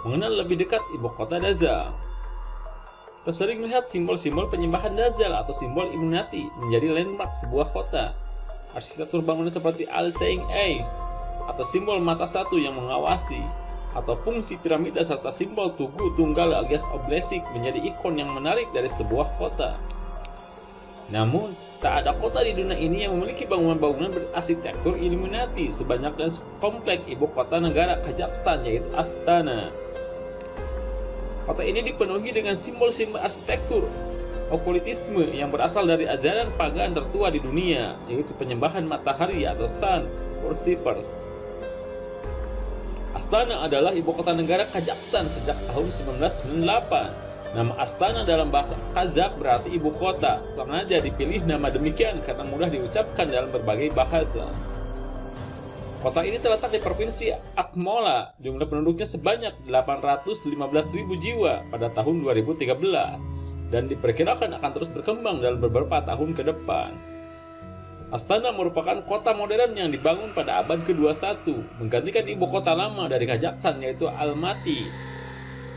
mengenal lebih dekat ibu kota Dazal. Kita sering melihat simbol-simbol penyembahan Dazal atau simbol Illuminati menjadi landmark sebuah kota. Arsitektur bangunan seperti Al-Seing Eye atau simbol mata satu yang mengawasi, atau fungsi piramida serta simbol tugu tunggal alias obelisk menjadi ikon yang menarik dari sebuah kota. Namun, tak ada kota di dunia ini yang memiliki bangunan-bangunan berarsitektur Illuminati sebanyak dan sekompleks ibu kota negara Kazakhstan, yaitu Astana. Kota ini dipenuhi dengan simbol-simbol arsitektur okultisme yang berasal dari ajaran pagan tertua di dunia, yaitu penyembahan matahari atau sun worshippers. Astana adalah ibu kota negara Kazakhstan sejak tahun 1998. Nama Astana dalam bahasa Kazakh berarti ibu kota. Sengaja dipilih nama demikian karena mudah diucapkan dalam berbagai bahasa. Kota ini terletak di Provinsi Akmola. Jumlah penduduknya sebanyak 815.000 jiwa pada tahun 2013 dan diperkirakan akan terus berkembang dalam beberapa tahun ke depan. Astana merupakan kota modern yang dibangun pada abad ke-21, menggantikan ibu kota lama dari Kazakhstan yaitu Almaty.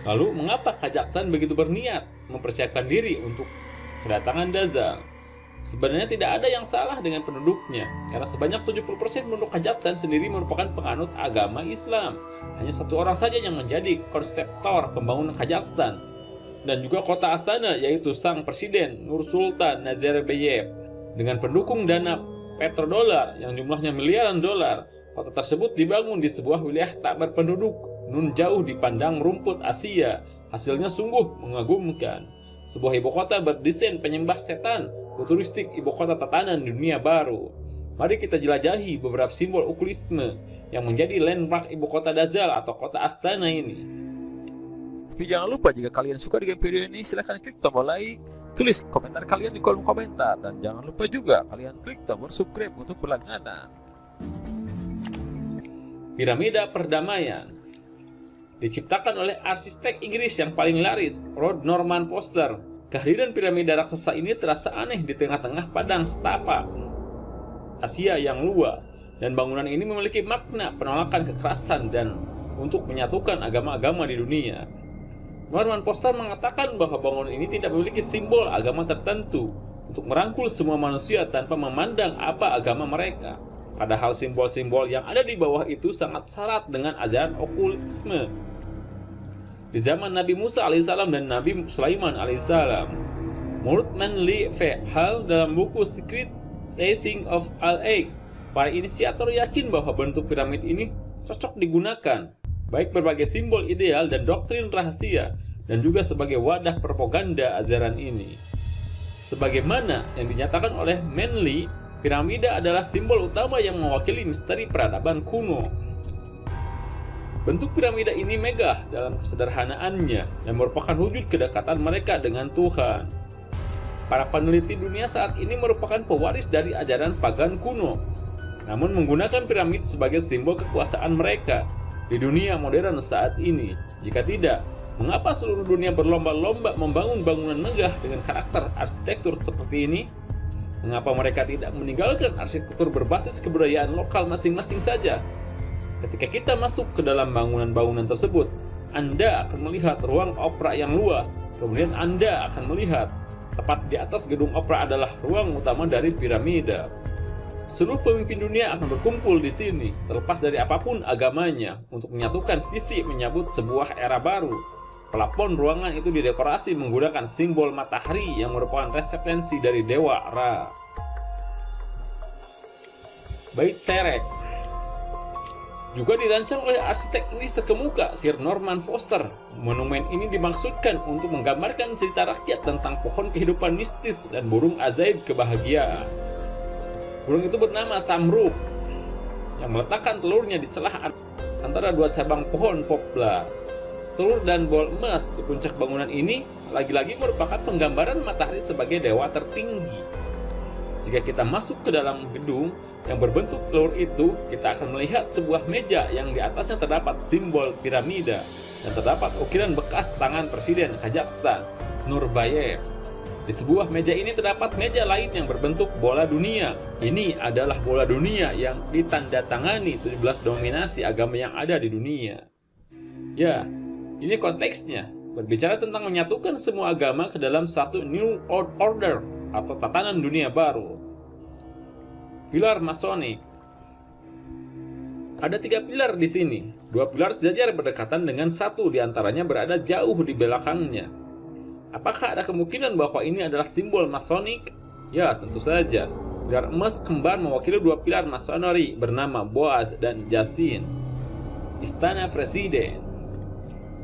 Lalu, mengapa Kazakhstan begitu berniat mempersiapkan diri untuk kedatangan Dazal? Sebenarnya tidak ada yang salah dengan penduduknya, karena sebanyak 70% penduduk Kazakhstan sendiri merupakan penganut agama Islam. Hanya satu orang saja yang menjadi konseptor pembangunan Kazakhstan, dan juga kota Astana, yaitu sang presiden Nursultan Nazarbayev. Dengan pendukung dana petrodolar yang jumlahnya miliaran dolar, kota tersebut dibangun di sebuah wilayah tak berpenduduk, nun jauh dipandang rumput Asia. Hasilnya sungguh mengagumkan. Sebuah ibu kota berdesain penyembah setan, futuristik ibu kota tatanan dunia baru. Mari kita jelajahi beberapa simbol okulisme yang menjadi landmark ibu kota Dazal atau kota Astana ini. Tapi jangan lupa, jika kalian suka dengan video ini, silahkan klik tombol like, tulis komentar kalian di kolom komentar, dan jangan lupa juga kalian klik tombol subscribe untuk berlangganan. Piramida Perdamaian diciptakan oleh arsitek Inggris yang paling laris, Lord Norman Foster. Kehadiran piramida raksasa ini terasa aneh di tengah-tengah padang stepa Asia yang luas, dan bangunan ini memiliki makna penolakan kekerasan dan untuk menyatukan agama-agama di dunia. Norman Foster mengatakan bahwa bangunan ini tidak memiliki simbol agama tertentu untuk merangkul semua manusia tanpa memandang apa agama mereka. Padahal simbol-simbol yang ada di bawah itu sangat syarat dengan ajaran okultisme. Di zaman Nabi Musa alaihissalam dan Nabi Sulaiman alaihissalam. Menurut Manly V. Hall dalam buku Secret Blessing of Al-Aqsa, para inisiator yakin bahwa bentuk piramid ini cocok digunakan, baik berbagai simbol ideal dan doktrin rahasia, dan juga sebagai wadah propaganda ajaran ini. Sebagaimana yang dinyatakan oleh Manly, piramida adalah simbol utama yang mewakili misteri peradaban kuno. Bentuk piramida ini megah dalam kesederhanaannya dan merupakan wujud kedekatan mereka dengan Tuhan. Para peneliti dunia saat ini merupakan pewaris dari ajaran pagan kuno, namun menggunakan piramid sebagai simbol kekuasaan mereka di dunia modern saat ini. Jika tidak, mengapa seluruh dunia berlomba-lomba membangun bangunan megah dengan karakter arsitektur seperti ini? Mengapa mereka tidak meninggalkan arsitektur berbasis kebudayaan lokal masing-masing saja? Ketika kita masuk ke dalam bangunan-bangunan tersebut, Anda akan melihat ruang opera yang luas. Kemudian Anda akan melihat tepat di atas gedung opera adalah ruang utama dari piramida. Seluruh pemimpin dunia akan berkumpul di sini, terlepas dari apapun agamanya, untuk menyatukan visi menyambut sebuah era baru. Plafon ruangan itu didekorasi menggunakan simbol matahari yang merupakan referensi dari dewa Ra. Bait Serek juga dirancang oleh arsitek Inggris terkemuka Sir Norman Foster. Monumen ini dimaksudkan untuk menggambarkan cerita rakyat tentang pohon kehidupan mistis dan burung ajaib kebahagiaan. Burung itu bernama Samruk, yang meletakkan telurnya di celah antara dua cabang pohon poplar. Telur dan bol emas di puncak bangunan ini lagi-lagi merupakan penggambaran matahari sebagai dewa tertinggi. Jika kita masuk ke dalam gedung yang berbentuk telur itu, kita akan melihat sebuah meja yang di atasnya terdapat simbol piramida dan terdapat ukiran bekas tangan Presiden Kazakhstan, Nurbayev. Di sebuah meja ini terdapat meja lain yang berbentuk bola dunia. Ini adalah bola dunia yang ditandatangani 17 dominasi agama yang ada di dunia. Ya, Ini konteksnya, berbicara tentang menyatukan semua agama ke dalam satu New Order atau tatanan dunia baru. Pilar Masonik. Ada 3 pilar di sini. 2 pilar sejajar berdekatan dengan satu di antaranya berada jauh di belakangnya. Apakah ada kemungkinan bahwa ini adalah simbol Masonik? Ya, tentu saja. Pilar emas kembar mewakili 2 pilar Masoneri bernama Boaz dan Yasin. Istana Presiden.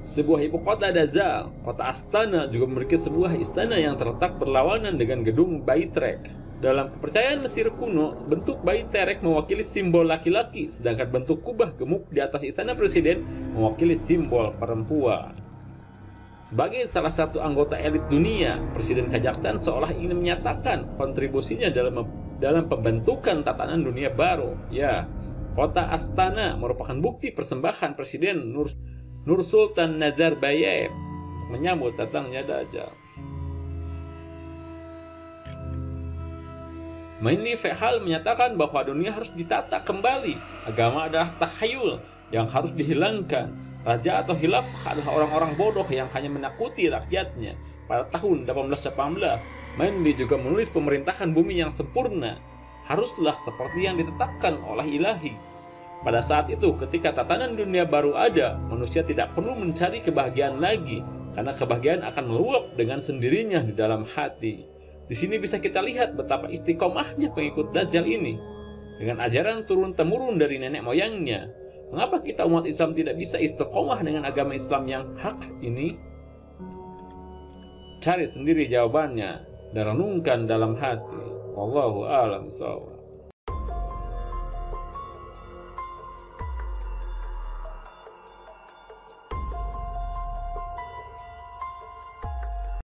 Sebuah ibu kota Dazal, kota Astana juga memiliki sebuah istana yang terletak berlawanan dengan gedung Baitrek. Dalam kepercayaan Mesir kuno, bentuk Baitrek mewakili simbol laki-laki, sedangkan bentuk kubah gemuk di atas istana presiden mewakili simbol perempuan. Sebagai salah satu anggota elit dunia, Presiden Kazakhstan seolah ingin menyatakan kontribusinya dalam pembentukan tatanan dunia baru. Ya, kota Astana merupakan bukti persembahan Presiden Nursultan Nazarbayev menyambut datangnya Dajjal. Mainly Fehal menyatakan bahwa dunia harus ditata kembali. Agama adalah takhayul yang harus dihilangkan. Raja atau khilafah adalah orang-orang bodoh yang hanya menakuti rakyatnya. Pada tahun 1818, Mainly juga menulis pemerintahan bumi yang sempurna haruslah seperti yang ditetapkan oleh ilahi. Pada saat itu, ketika tatanan dunia baru ada, manusia tidak perlu mencari kebahagiaan lagi, karena kebahagiaan akan meluap dengan sendirinya di dalam hati. Di sini bisa kita lihat betapa istiqomahnya pengikut Dajjal ini. Dengan ajaran turun-temurun dari nenek moyangnya, mengapa kita umat Islam tidak bisa istiqomah dengan agama Islam yang hak ini? Cari sendiri jawabannya dan renungkan dalam hati. Wallahu a'lam bishawab.